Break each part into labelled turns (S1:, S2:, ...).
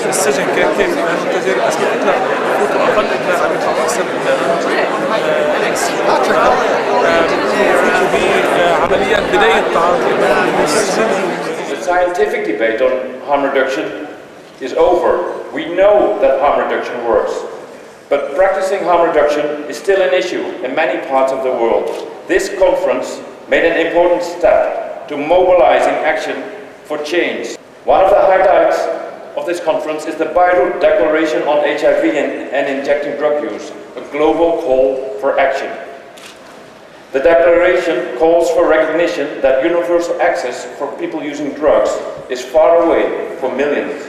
S1: السجن كان كيف تجارب بس كنت أقل إقناع عم يطلع أحسن بعمليات بداية تعاطي
S2: The scientific debate on harm reduction is over. We know that harm reduction works. But practicing harm reduction is still an issue in many parts of the world. This conference made an important step to mobilizing action for change. One of the highlights of this conference is the Beirut Declaration on HIV and injecting drug use, a global call for action. The declaration calls for recognition that universal access for people using drugs is far away for millions.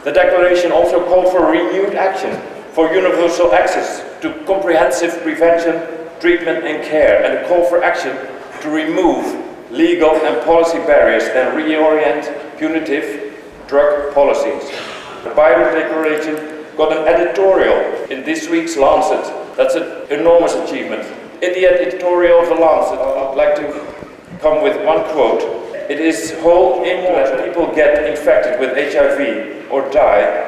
S2: The declaration also called for renewed action for universal access to comprehensive prevention, treatment and care, and a call for action to remove legal and policy barriers and reorient punitive drug policies. The Beirut Declaration got an editorial in this week's Lancet. That's an enormous achievement. In the editorial of the Lancet, I'd like to come with one quote. It is whole aim to let people get infected with HIV or die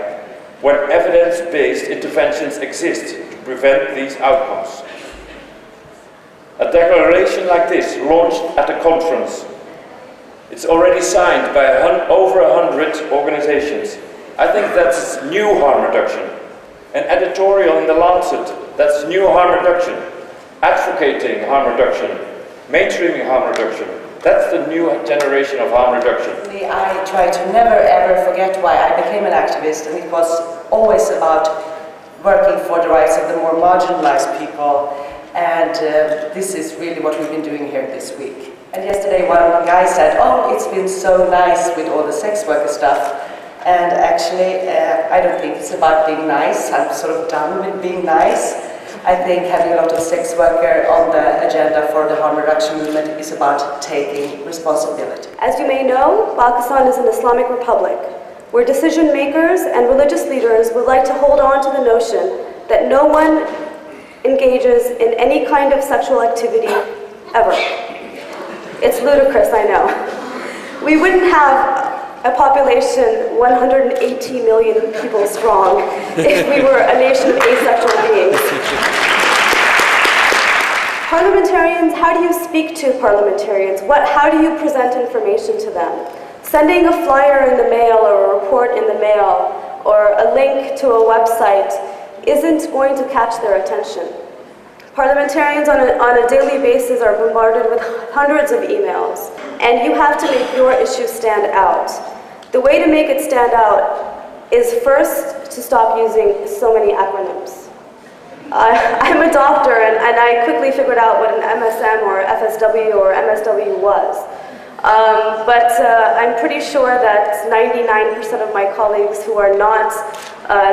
S2: when evidence-based interventions exist to prevent these outcomes. A declaration like this, launched at a conference, it's already signed by over 100 organizations. I think that's new harm reduction. An editorial in the Lancet, that's new harm reduction. Advocating harm reduction, mainstreaming harm reduction. That's the new generation of harm reduction.
S3: I try to never ever forget why I became an activist, and it was always about working for the rights of the more marginalized people, and this is really what we've been doing here this week. And yesterday one guy said, oh, it's been so nice with all the sex worker stuff, and actually I don't think it's about being nice. I'm sort of done with being nice. I think having a lot of sex worker on the agenda for the harm reduction movement is about taking responsibility.
S4: As you may know, Pakistan is an Islamic republic where decision makers and religious leaders would like to hold on to the notion that no one engages in any kind of sexual activity ever. It's ludicrous, I know. We wouldn't have a population 180 million people strong if we were a nation of asexual beings. Parliamentarians, how do you speak to parliamentarians? How do you present information to them? Sending a flyer in the mail or a report in the mail or a link to a website isn't going to catch their attention. Parliamentarians on a daily basis are bombarded with hundreds of emails, and you have to make your issue stand out. The way to make it stand out is first to stop using so many acronyms. I'm a doctor, and I quickly figured out what an MSM or FSW or MSW was. But I'm pretty sure that 99% of my colleagues who are not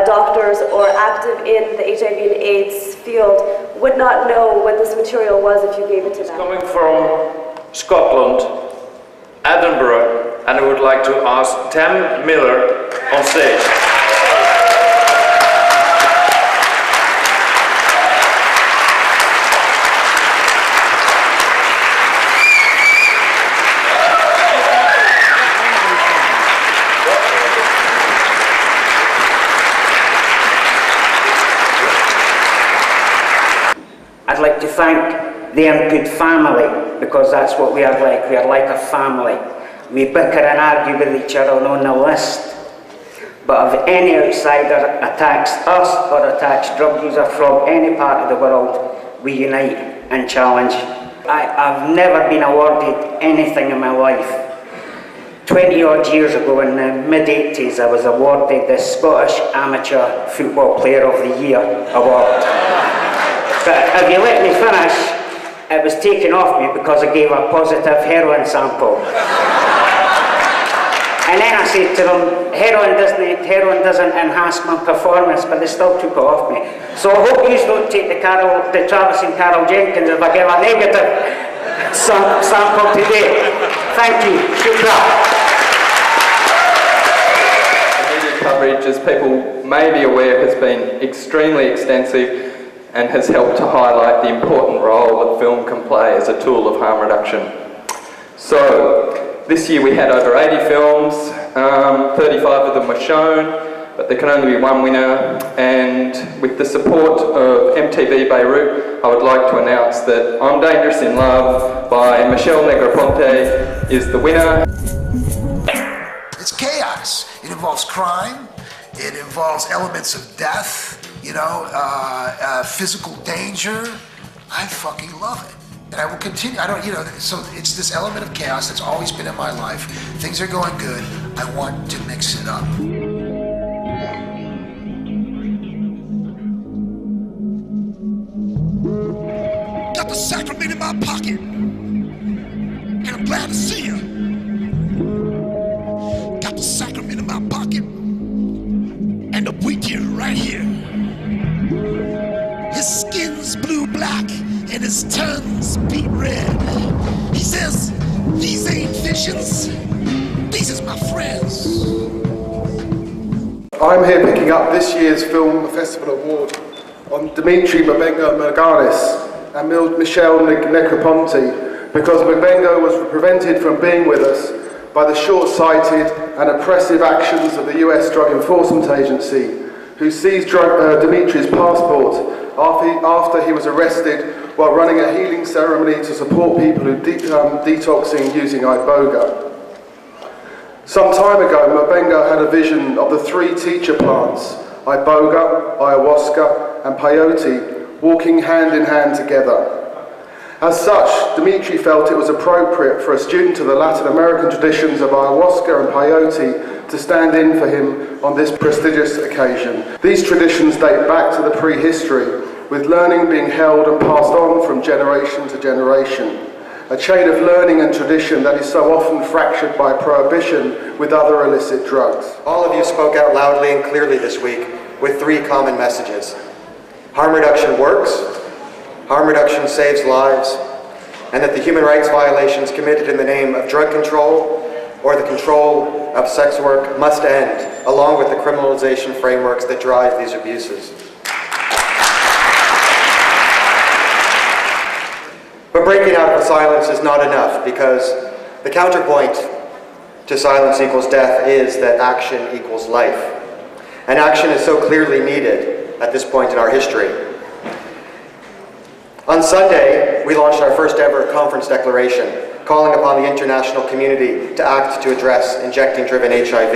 S4: doctors or active in the HIV and AIDS field would not know what this material was if you gave it to them.
S2: Coming from Scotland, Edinburgh, and I would like to ask Tam Miller on stage.
S5: I'd like to thank the Input family, because that's what we are like. We are like a family. We bicker and argue with each other on the list. But if any outsider attacks us or attacks drug users from any part of the world, we unite and challenge. I've never been awarded anything in my life. 20 odd years ago, in the mid-80s, I was awarded the Scottish Amateur Football Player of the Year award. But if you let me finish, it was taken off me because I gave a positive heroin sample. And then I said to them, heroin doesn't enhance my performance, but they still took it off me. So I hope you don't take the Travis and Carol Jenkins if I give a negative sample today. Thank you. Shukran.
S6: The media coverage, as people may be aware, has been extremely extensive and has helped to highlight the important role that film can play as a tool of harm reduction. So, this year we had over 80 films, 35 of them were shown. but there can only be one winner, and with the support of MTV Beirut, I would like to announce that I'm Dangerous in Love by Michelle Negroponte is the winner.
S7: It's chaos. It involves crime, it involves elements of death, you know, physical danger. I fucking love it. And I will continue, so it's this element of chaos that's always been in my life. Things are going good, I want to mix it up. Got the sacrament in my pocket, and I'm glad to see you. Got the sacrament in my pocket, and I'm with you right here. His skin's blue-black, and his tongue's beet red. He says, these ain't visions, these is my friends.
S8: I'm here picking up this year's Film Festival Award on Dimitri Mabengo-Marganis and Michelle Negroponte, because Mabengo was prevented from being with us by the short-sighted and oppressive actions of the US Drug Enforcement Agency, who seized Dimitri's passport after he was arrested while running a healing ceremony to support people who detoxing using iboga. Some time ago, Mabengo had a vision of the three teacher plants, iboga, ayahuasca, and peyote, walking hand in hand together. As such, Dimitri felt it was appropriate for a student of the Latin American traditions of ayahuasca and peyote to stand in for him on this prestigious occasion. These traditions date back to the prehistory, with learning being held and passed on from generation to generation. A chain of learning and tradition that is so often fractured by prohibition with other illicit drugs.
S9: All of you spoke out loudly and clearly this week with three common messages. Harm reduction works, harm reduction saves lives, and that the human rights violations committed in the name of drug control or the control of sex work must end, along with the criminalization frameworks that drive these abuses. But breaking out of silence is not enough, because the counterpoint to silence equals death is that action equals life. And action is so clearly needed at this point in our history. On Sunday, we launched our first ever conference declaration, calling upon the international community to act to address injecting-driven HIV.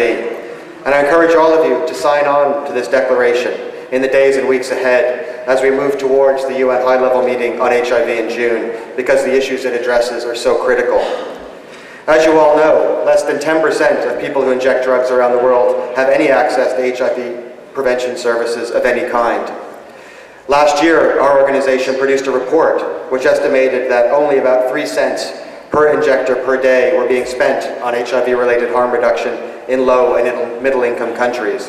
S9: And I encourage all of you to sign on to this declaration in the days and weeks ahead as we move towards the UN high-level meeting on HIV in June, because the issues it addresses are so critical. As you all know, less than 10% of people who inject drugs around the world have any access to HIV prevention services of any kind. Last year, our organization produced a report which estimated that only about 3 cents per injector per day were being spent on HIV-related harm reduction in low and middle-income countries.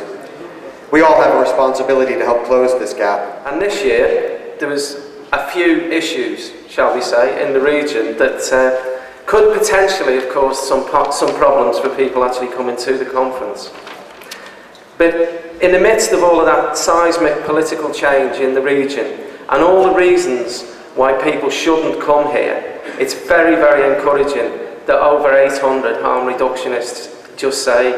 S9: We all have a responsibility to help close this gap.
S10: And this year, there was a few issues, shall we say, in the region that could potentially have caused some problems for people actually coming to the conference. But in the midst of all of that seismic political change in the region, and all the reasons why people shouldn't come here, it's very, very encouraging that over 800 harm reductionists just say,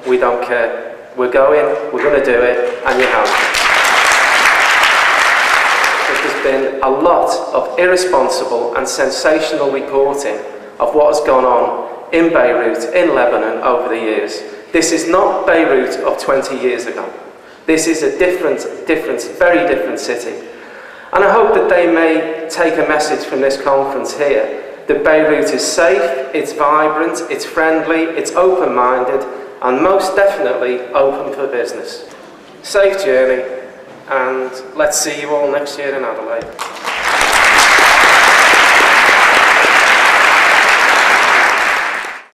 S10: we don't care. We're going, we're going to do it, and you have. There's been a lot of irresponsible and sensational reporting of what has gone on in Beirut, in Lebanon, over the years. This is not Beirut of 20 years ago. This is a different, very different city. And I hope that they may take a message from this conference here, that Beirut is safe, it's vibrant, it's friendly, it's open-minded, and most definitely open for business. Safe journey, and let's see you all next year in Adelaide.